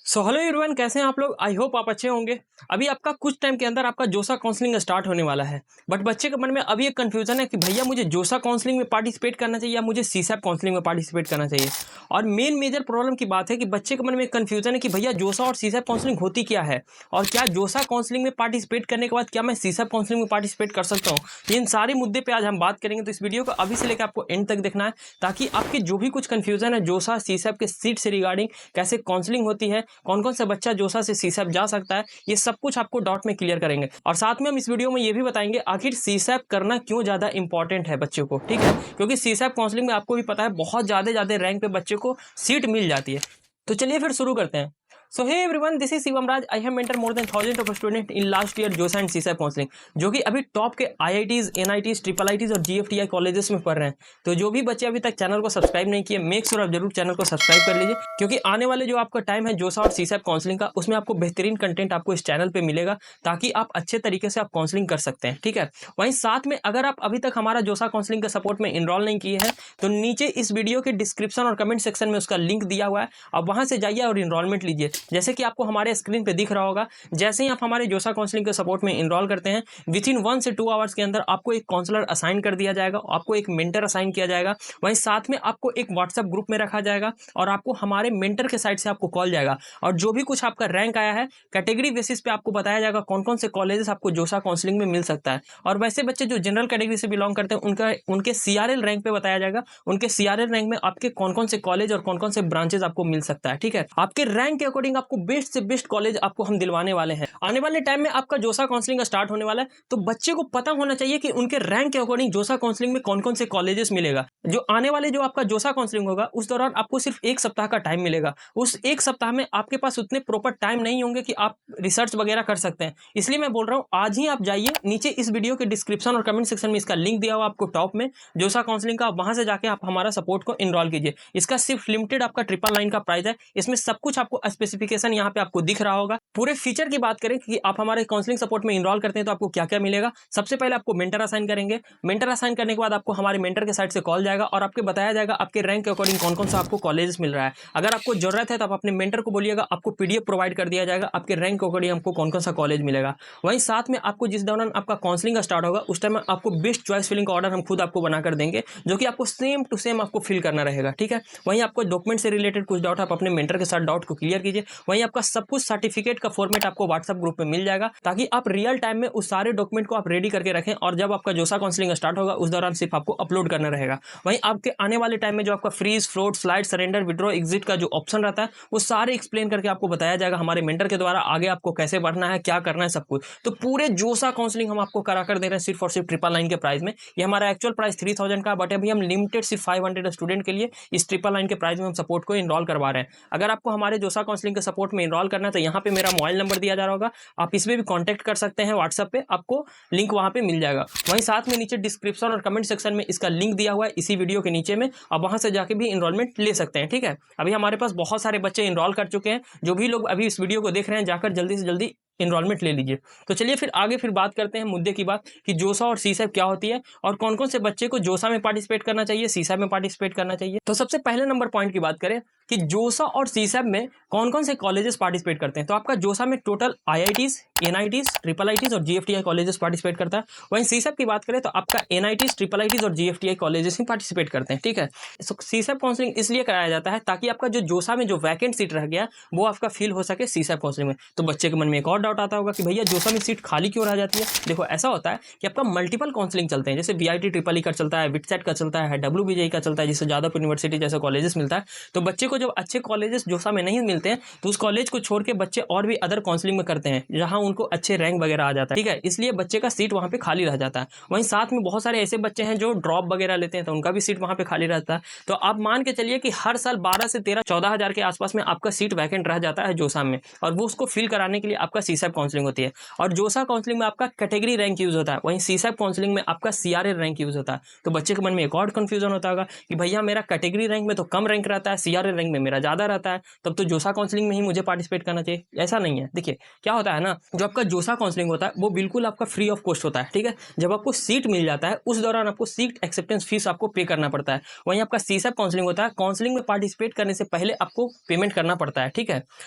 Hello everyone, कैसे हैं आप लोग। आई होप आप अच्छे होंगे। अभी आपका कुछ टाइम के अंदर आपका जोसा काउंसलिंग स्टार्ट होने वाला है। बट बच्चे के मन में अभी एक कन्फ्यूजन है कि भैया मुझे जोसा काउंसलिंग में पार्टिसिपेट करना चाहिए या मुझे सीसैप काउंसलिंग में पार्टिसिपेट करना चाहिए। और मेन मेजर प्रॉब्लम की बात है कि बच्चे के मन में एक कन्फ्यूजन है कि भैया जोसा और सीसैप काउंसलिंग होती क्या है, और क्या जोसा काउंसलिंग में पार्टिसिपेट करने के बाद क्या मैं सीसैप काउंसलिंग में पार्टिसिपेट कर सकता हूँ। इन सारे मुद्दे पर आज हम बात करेंगे, तो इस वीडियो को अभी से लेकर आपको एंड तक देखना है, ताकि आपके जो भी कुछ कन्फ्यूजन है जोसा सीसैप के सीट से रिगार्डिंग, कैसे काउंसलिंग होती है, कौन कौन सा बच्चा जोसा से सीसैप जा सकता है, ये सब कुछ आपको डॉट में क्लियर करेंगे। और साथ में हम इस वीडियो में ये भी बताएंगे आखिर सीसैप करना क्यों ज्यादा इंपॉर्टेंट है बच्चों को। ठीक है, क्योंकि सीसैप काउंसलिंग में आपको भी पता है बहुत ज्यादा रैंक पे बच्चे को सीट मिल जाती है। तो चलिए फिर शुरू करते हैं। So hey everyone, this is Shivam Raj. I have mentored more than thousands of students in last year जोसा एंड सीसैप काउंसलिंग, जो कि अभी टॉप के IITs, NITs, IIITs और GFTI कॉलेजेस में पढ़ रहे हैं। तो जो भी बच्चे अभी तक चैनल को सब्सक्राइब नहीं किए, मेक श्योर आप जरूर चैनल को सब्सक्राइब कर लीजिए, क्योंकि आने वाले जो आपका टाइम है जोसा और सीसैप काउंसलिंग का, उसमें आपको बेहतरीन कंटेंट आपको इस चैनल पर मिलेगा, ताकि आप अच्छे तरीके से आप काउंसलिंग कर सकते हैं। ठीक है, वहीं साथ में अगर आप अभी तक हमारा जोसा काउंसलिंग के सपोर्ट में इनरोल नहीं किए हैं, तो नीचे इस वीडियो के डिस्क्रिप्शन और कमेंट सेक्शन में उसका लिंक दिया हुआ है, आप वहां से जाइए और इनरोलमेंट लीजिए। जैसे कि आपको हमारे स्क्रीन पे दिख रहा होगा, जैसे ही आप हमारे जोसा काउंसलिंग के सपोर्ट में इनरोल करते हैं, विद इन 1 से 2 आवर्स के अंदर आपको एक काउंसलर असाइन कर दिया जाएगा, आपको एक मेंटर असाइन किया जाएगा। वहीं साथ में आपको एक व्हाट्सएप ग्रुप में रखा जाएगा और आपको हमारे मेंटर के साइड से आपको कॉल जाएगा, और जो भी कुछ आपका रैंक आया है कैटेगरी बेसिस पे आपको बताया जाएगा कौन कौन से कॉलेजेस आपको जोसा काउंसलिंग में मिल सकता है। और वैसे बच्चे जो जनरल कैटेगरी से बिलोंग करते हैं उनके CRL रैंक पे बताया जाएगा, उनके CRL रैंक में आपके कौन कौन से कॉलेज और कौन कौन से ब्रांचेस आपको मिल सकता है। ठीक है, आपके रैंक के अकॉर्डिंग आपको बेस्ट से बेस्ट कॉलेज आपको हम दिलवाने वाले हैं। आने वाले टाइम में आपका जोसा काउंसलिंग स्टार्ट होने वाला है, तो बच्चे को पता होना चाहिए कि उनके रैंक के अकॉर्डिंग जोसा काउंसलिंग में कौन कौन से कॉलेजेस मिलेगा। जो आने वाले जो आपका जोसा काउंसलिंग होगा, उस दौरान आपको सिर्फ 1 सप्ताह का टाइम मिलेगा। उस 1 सप्ताह में आपके पास उतने प्रॉपर टाइम नहीं होंगे कि आप रिसर्च वगैरह कर सकते हैं। इसलिए मैं बोल रहा हूँ आज ही आप जाइए, नीचे इस वीडियो के डिस्क्रिप्शन और कमेंट सेक्शन में इसका लिंक दिया हुआ आपको टॉप में, जोसा काउंसलिंग का, वहां से जाके आप हमारा सपोर्ट को इनरोल कीजिए। इसका सिर्फ लिमिटेड आपका 999 का प्राइस है। इसमें सब कुछ आपको स्पेसिफिकेशन यहाँ पे आपको दिख रहा होगा। पूरे फीचर की बात करें कि आप हमारे काउंसलिंग सपोर्ट में इनरोल करते हैं तो आपको क्या क्या मिलेगा। सबसे पहले आपको मेंटर असाइन करेंगे। मेंटर असाइन करने के बाद आपको हमारे मेंटर के साइड से कॉल जाएगा और आपको बताया जाएगा आपके रैंक के अकॉर्डिंग कौन कौन सा आपको कॉलेजेस मिल रहा है। अगर आपको जरूरत है तो आप अपने मेंटर को बोलिएगा, आपको PDF प्रोवाइड कर दिया जाएगा आपके रैंक के अकॉर्डिंग आपको कौन कौन सा कॉलेज मिलेगा। वहीं साथ में आपको जिस दौरान आपका काउंसलिंग स्टार्ट होगा, उस टाइम आपको बेस्ट चॉइस फिलिंग का ऑर्डर हम खुद आपको बनाकर देंगे, जो कि आपको सेम टू सेम आपको फिल करना रहेगा। ठीक है, वहीं आपको डॉक्यूमेंट से रिलेटेड कुछ डाउट आप अपने मेंटर के साथ डाउट को क्लियर कीजिए। वहीं आपका सब कुछ सर्टिफिकेट का फॉर्मेट आपको व्हाट्सएप ग्रुप में मिल जाएगा, ताकि आप रियल टाइम में उस सारे डॉक्यूमेंट को आप रेडी करके रखें, और जब आपका जोसा काउंसलिंग स्टार्ट होगा उस दौरान सिर्फ आपको अपलोड करना रहेगा। वहीं आपके आने वाले टाइम में जो आपका freeze, float, slide, surrender, withdraw, exit का जो ऑप्शन रहता है, वो सारे एक्सप्लेन करके आपको बताया जाएगा हमारे मेंटर के द्वारा, आगे आपको कैसे बढ़ना है, क्या करना है, सब कुछ। तो पूरे जोसा काउंसलिंग हम आपको करा कर दे रहे हैं सिर्फ और सिर्फ 999 के प्राइस में। ये हमारा एक्चुअल प्राइस 3000 का, बट अभी हम लिमिटेड सिर्फ 500 स्टूडेंट के लिए इस 999 के प्राइस में हम सपोर्ट को इनरोल करवा रहे हैं। अगर आपको हमारे जोसा काउंसलिंग के सपोर्ट में इनरोल करना है तो यहाँ पे मेरा मोबाइल नंबर दिया जा रहा होगा, आप इसमें भी कांटेक्ट कर सकते हैं व्हाट्सएप पे, आपको लिंक वहां पे मिल जाएगा। वहीं साथ में नीचे डिस्क्रिप्शन और कमेंट सेक्शन में इसका लिंक दिया हुआ है इसी वीडियो के नीचे में, आप वहां से जाके भी इनरोलमेंट ले सकते हैं। ठीक है, अभी हमारे पास बहुत सारे बच्चे इनरोल कर चुके हैं। जो भी लोग अभी इस वीडियो को देख रहे हैं, जाकर जल्दी से जल्दी इनरोलमेंट ले लीजिए। तो चलिए फिर आगे फिर बात करते हैं मुद्दे की बात, कि जोसा और सीसैप क्या होती है और कौन कौन से बच्चे को जोसा में पार्टिसिपेट करना चाहिए, सीसैप में पार्टिसिपेट करना चाहिए। तो सबसे पहले नंबर पॉइंट की बात करें कि जोसा और सीसैप में कौन कौन से कॉलेजेस पार्टिसिपेट करते हैं, तो आपका जोसा में टोटल IITs, NITs, IIITs और GFTI कॉलेजेस पार्टिसिपेट करता है। वहीं सीसैप की बात करें तो आपका NITs, IIITs और GFTI कॉलेजेस ही पार्टिसिपेट करते हैं। ठीक है, सीसैप काउंसलिंग इसलिए कराया जाता है ताकि आपका जो जोसा में जो वैकेंट सीट रह गया वो आपका फिल हो सके सीसैप काउंसलिंग में। तो बच्चे के मन में एक और डाउट आता होगा कि भैया जोसा में सीट खाली क्यों रह जाती है। देखो, ऐसा होता है कि आपका मल्टीपल काउंसलिंग चलते हैं, जैसे VIT ट्रिपल का चलता है, विटसेट का चलता है, WBJE का चलता है, जिससे जादवपुर यूनिवर्सिटी जैसे कॉलेजेस मिलता है। तो बच्चे को जब अच्छे कॉलेजेस जोसा में नहीं मिलते हैं, तो उस कॉलेज को छोड़ के बच्चे और भी अदर काउंसलिंग में करते हैं, जहां उनको अच्छे रैंक वगैरह आ जाता है। ठीक है, इसलिए बच्चे का सीट वहां पे खाली रह जाता है। वहीं साथ में बहुत सारे ऐसे बच्चे हैं जो ड्रॉप वगैरह लेते हैं, तो उनका भी सीट वहां पे खाली रहता है। तो आप मान के चलिए कि हर साल 12 से 13, 14 हजार के आसपास में आपका सीट वैकेंट रह जाता है जोसा में, और वो उसको फिल कराने के लिए आपका सीसैप काउंसलिंग होती है। और जोसा काउंसलिंग में आपका कैटेगरी रैंक यूज होता है, वहीं सीसैप काउंसलिंग में आपका सीआरएल रैंक यूज होता है। तो बच्चे के मन में एक और कंफ्यूजन होता होगा कि भैया मेरा कैटेगरी रैंक में तो कम रैंक रहता है, सीआरएल रैंक में मेरा ज्यादा रहता है, तब तो जोसा काउंसलिंग में ही मुझे पार्टिसिपेट करना चाहिए। ऐसा नहीं है। देखिए क्या होता है ना, जो आपका जोसा काउंसलिंग होता है वो बिल्कुल आपका फ्री ऑफ कॉस्ट होता है, ठीक है। जब आपको सीट मिल जाता है उस दौरान आपको सीट एक्सेप्टेंस फीस आपको पे करना पड़ता है। वहीं आपका सीसैप काउंसलिंग होता है, काउंसलिंग में पार्टिसिपेट करने से पहले आपको पेमेंट करना पड़ता है, ठीक है।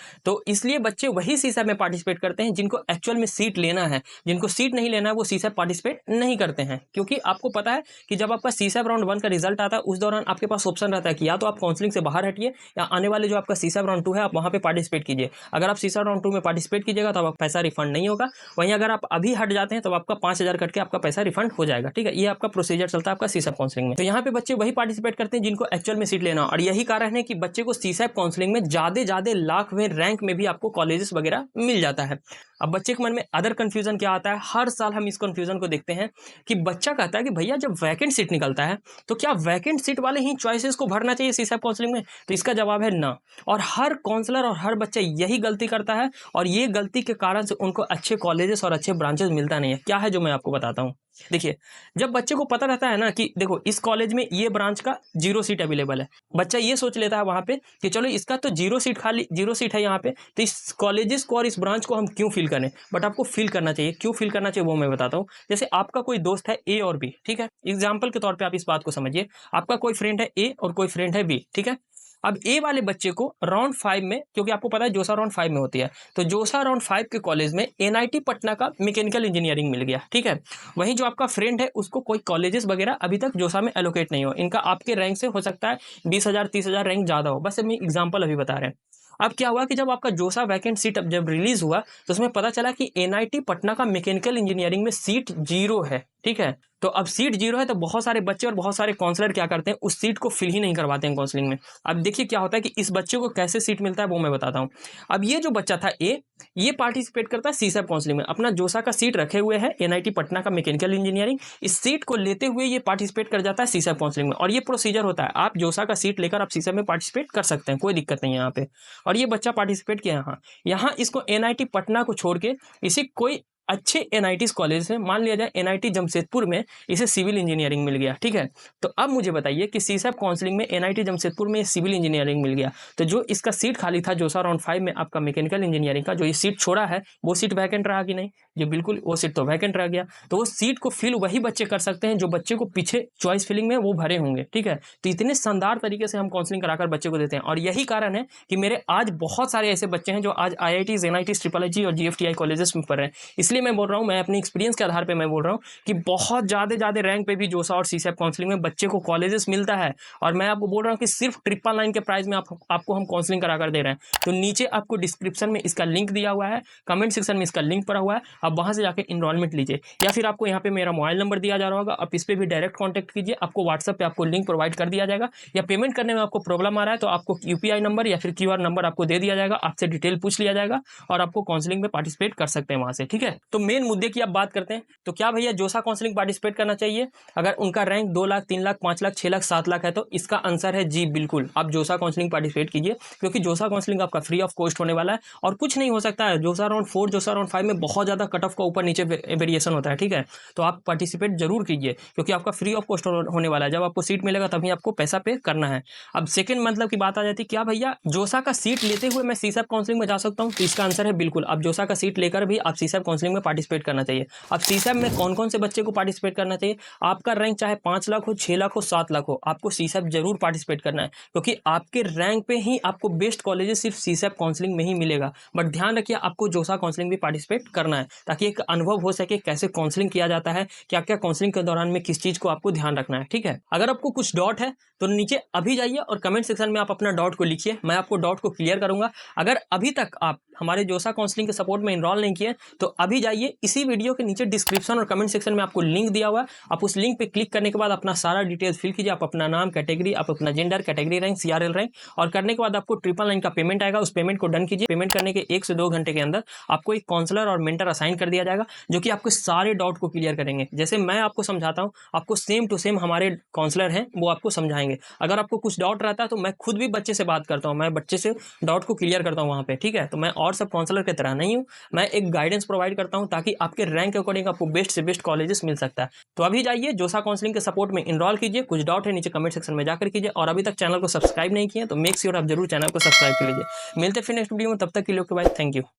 तो इसलिए बच्चे वही सीसैप में पार्टिसिपेट करते हैं जिनको एक्चुअल में सीट लेना है। जिनको सीट नहीं लेना है वो सीसैप पार्टिसिपेट नहीं करते हैं, क्योंकि आपको पता है कि जब आपका सीसैप राउंड 1 का रिजल्ट आता है उस दौरान आपके पास ऑप्शन रहता है कि या तो आप काउंसलिंग से बाहर हटिए या आने वाले जो आपका सीसैप राउंड 2 है आप वहां पे पार्टिसिपेट कीजिए। अगर आप सीसैप राउंड 2 में पार्टिसिपेट कीजिएगा तो आपका पैसा रिफंड नहीं होगा। वहीं अगर आप अभी हट जाते हैं तो आपका 5,000 कट के आपका पैसा रिफंड हो जाएगा, ठीक है। ये आपका प्रोसीजर चलता है आपका सीसैप काउंसलिंग में। तो यहाँ पे बच्चे वही पार्टिसिपेट करते हैं जिनको एक्चुअल में सीट लेना, और यही कारण है कि बच्चे को सीसैप काउंसलिंग में ज्यादा लाख में रैंक में भी आपको कॉलेजेस वगैरह मिल जाता है। अब बच्चे के मन में अदर कंफ्यूजन क्या आता है, हर साल हम इस कंफ्यूजन को देखते हैं कि बच्चा कहता है कि भैया जब वैकेंट सीट निकलता है तो क्या वैकेंट सीट वाले ही चॉइसेस को भरना चाहिए सीसैप काउंसलिंग में? तो इसका जवाब है ना। और हर काउंसलर और हर बच्चा यही गलती करता है, और ये गलती के कारण से उनको अच्छे कॉलेजेस और अच्छे ब्रांचेस मिलता नहीं है। क्या है जो मैं आपको बताता हूँ। देखिए जब बच्चे को पता रहता है ना कि देखो इस कॉलेज में ये ब्रांच का 0 सीट अवेलेबल है, बच्चा ये सोच लेता है वहां पे कि चलो इसका तो 0 सीट खाली 0 सीट है यहाँ पे, तो इस कॉलेजेस को और इस ब्रांच को हम क्यों फिल करें। बट आपको फिल करना चाहिए। क्यों फिल करना चाहिए वो मैं बताता हूँ। जैसे आपका कोई दोस्त है ए और बी, ठीक है, एग्जाम्पल के तौर पर आप इस बात को समझिए। आपका कोई फ्रेंड है ए और कोई फ्रेंड है बी, ठीक है। अब ए वाले बच्चे को राउंड 5 में, क्योंकि आपको पता है जोसा राउंड 5 में होती है, तो जोसा राउंड 5 के कॉलेज में एनआईटी पटना का मैकेनिकल इंजीनियरिंग मिल गया, ठीक है। वहीं जो आपका फ्रेंड है उसको कोई कॉलेजेस वगैरह अभी तक जोसा में एलोकेट नहीं हो, इनका आपके रैंक से हो सकता है 20,000 30,000 रैंक ज्यादा हो। बस हम एग्जाम्पल अभी बता रहे हैं। अब क्या हुआ कि जब आपका जोसा वैकेंट सीट जब रिलीज हुआ तो उसमें पता चला कि एनआईटी पटना का मैकेनिकल इंजीनियरिंग में सीट 0 है, ठीक है। तो अब सीट 0 है तो बहुत सारे बच्चे और बहुत सारे काउंसलर क्या करते हैं, उस सीट को फिल ही नहीं करवाते हैं काउंसलिंग में। अब देखिए क्या होता है कि इस बच्चे को कैसे सीट मिलता है वो मैं बताता हूँ। अब ये जो बच्चा था ए, ये पार्टिसिपेट करता है सीसैप काउंसलिंग में, अपना जोसा का सीट रखे हुए है एनआईटी पटना का मैकेनिकल इंजीनियरिंग, इस सीट को लेते हुए ये पार्टिसिपेट कर जाता है सीसैप काउंसलिंग में। और ये प्रोसीजर होता है, आप जोसा का सीट लेकर आप सीसैप में पार्टिसिपेट कर सकते हैं, कोई दिक्कत नहीं है यहाँ पे। और ये बच्चा पार्टिसिपेट किया यहाँ इसको एनआईटी पटना को छोड़ के इसे कोई अच्छे एनआईटी कॉलेज से, मान लिया जाए एनआईटी जमशेदपुर में इसे सिविल इंजीनियरिंग मिल गया, ठीक है। तो अब मुझे बताइए कि सीसैप काउंसलिंग में एनआईटी जमशेदपुर में सिविल इंजीनियरिंग मिल गया, तो जो इसका सीट खाली था जोसा राउंड 5 में आपका मैकेनिकल इंजीनियरिंग का, जो ये सीट छोड़ा है वो सीट वैकेंट रहा कि नहीं? ये बिल्कुल वो सीट तो वैकेंट रह गया। तो वो सीट को फिल वही बच्चे कर सकते हैं जो बच्चे को पीछे चॉइस फिलिंग में वो भरे होंगे, ठीक है। तो इतने शानदार तरीके से हम काउंसलिंग कराकर बच्चे को देते हैं, और यही कारण है कि मेरे आज बहुत सारे ऐसे बच्चे हैं जो आज आईआईटीज, एनआईटीज, ट्रिपल आईटी और जीएफटीआई कॉलेजेस में पढ़ रहे हैं। इसलिए मैं बोल रहा हूँ, मैं अपनी एक्सपीरियंस के आधार पे मैं बोल रहा हूँ कि बहुत ज्यादा रैंक पे भी जोसा और सीसैप काउंसलिंग में बच्चे को कॉलेजेस मिलता है। और मैं आपको बोल रहा हूँ कि सिर्फ 999 के प्राइस में आपको हम काउंसलिंग कराकर दे रहे हैं। तो नीचे आपको डिस्क्रिप्शन में इसका लिंक दिया हुआ है, कमेंट सेक्शन में इसका लिंक पड़ा हुआ है, आप वहां से जाकर इनरोलमेंट लीजिए, या फिर आपको यहाँ पे मेरा मोबाइल नंबर दिया जा रहा होगा, आप इस पर भी डायरेक्ट कॉन्टैक्ट कीजिए, आपको व्हाट्सएप पे आपको लिंक प्रोवाइड कर दिया जाएगा। या पेमेंट करने में आपको प्रॉब्लम आ रहा है तो आपको यूपीआई नंबर या फिर क्यूआर नंबर आपको दे दिया जाएगा, आपसे डिटेल पूछ लिया जाएगा और आपको काउंसलिंग में पार्टिसिपेट कर सकते हैं वहां से, ठीक है। तो मेन मुद्दे की आप बात करते हैं, तो क्या भैया जोसा काउंसलिंग पार्टिसिपेट करना चाहिए अगर उनका रैंक 2 लाख 3 लाख 5 लाख 6 लाख 7 लाख है? तो इसका आंसर है जी बिल्कुल, आप जोसा काउंसलिंग पार्टिसिपेट कीजिए, क्योंकि जोसा काउंसलिंग आपका फ्री ऑफ कॉस्ट होने वाला है और कुछ नहीं हो सकता है। जोसा राउंड 4 जोसा राउंड 5 में बहुत ज्यादा कट ऑफ का ऊपर नीचे वेरिएशन होता है, ठीक है। तो आप पार्टिसिपेट जरूर कीजिए क्योंकि आपका फ्री ऑफ कॉस्ट होने वाला है। जब आपको सीट मिलेगा तभी आपको पैसा पे करना है। अब सेकंड मतलब की बात आ जाती है, क्या भैया जोसा का सीट लेते हुए मैं सीसैप काउंसलिंग में जा सकता हूँ? तो इसका आंसर है बिल्कुल, आप जोसा का सीट लेकर भी आप सीसैप काउंसलिंग में पार्टिसिपेट करना चाहिए। अब सीसैप में कौन कौन से बच्चे को पार्टिसिपेट करना चाहिए? आपका रैंक चाहे 5 लाख हो, 6 लाख हो, 7 लाख हो, आपको सीसैप जरूर पार्टिसिपेट करना है, क्योंकि आपके रैंक पे ही आपको बेस्ट कॉलेजेस सिर्फ सीसैप काउंसलिंग में ही मिलेगा। बट ध्यान रखिए आपको जोसा काउंसलिंग भी पार्टिसिपेट करना है, ताकि एक अनुभव हो सके कैसे काउंसलिंग किया जाता है, क्या क्या काउंसलिंग के दौरान में किस चीज को आपको ध्यान रखना है, ठीक है। अगर आपको कुछ डाउट है तो नीचे अभी जाइए और कमेंट सेक्शन में आप अपना डाउट को लिखिए, मैं आपको डाउट को क्लियर करूंगा। अगर अभी तक आप हमारे जोसा काउंसलिंग के सपोर्ट में इनरोल नहीं किए तो अभी जाइए, इसी वीडियो के नीचे डिस्क्रिप्शन और कमेंट सेक्शन में आपको लिंक दिया हुआ है, आप उस लिंक पे क्लिक करने के बाद अपना सारा डिटेल्स फिल कीजिए, आप अपना नाम, कैटेगरी, आप अपना gender, category rank, CRL rank, और करने के बाद आपको 999 का पेमेंट आएगा, उस पेमेंट को डन कीजिए। पेमेंट करने के 1 से 2 घंटे के अंदर आपको एक काउंसलर और मेंटर असाइन कर दिया जाएगा, जो कि आपके सारे डाउट को क्लियर करेंगे। जैसे मैं आपको समझाता हूँ, आपको सेम टू सेम हमारे काउंसलर हैं वो आपको समझाएंगे। जाएंगे। अगर आपको कुछ डाउट रहता है तो मैं खुद भी बच्चे से बात करता हूँ, मैं बच्चे से डाउट को क्लियर करता हूँ वहाँ पे, ठीक है। तो मैं और सब काउंसलर की तरह नहीं हूँ, मैं एक गाइडेंस प्रोवाइड करता हूँ ताकि आपके रैंक के अकॉर्डिंग आपको बेस्ट से बेस्ट कॉलेजेस मिल सकता है। तो अभी जाइए जोसा काउंसलिंग के सपोर्ट में इनरोल कीजिए। कुछ डाउट है नीचे कमेंट सेक्शन में जाकर कीजिए, और अभी तक चैनल को सब्सक्राइब नहीं किए तो मेक श्योर आप जरूर चैनल को सब्सक्राइब कर लीजिए। मिलते फिर नेक्स्ट वीडियो में, तब तक के लिए ओके बाय, थैंक यू।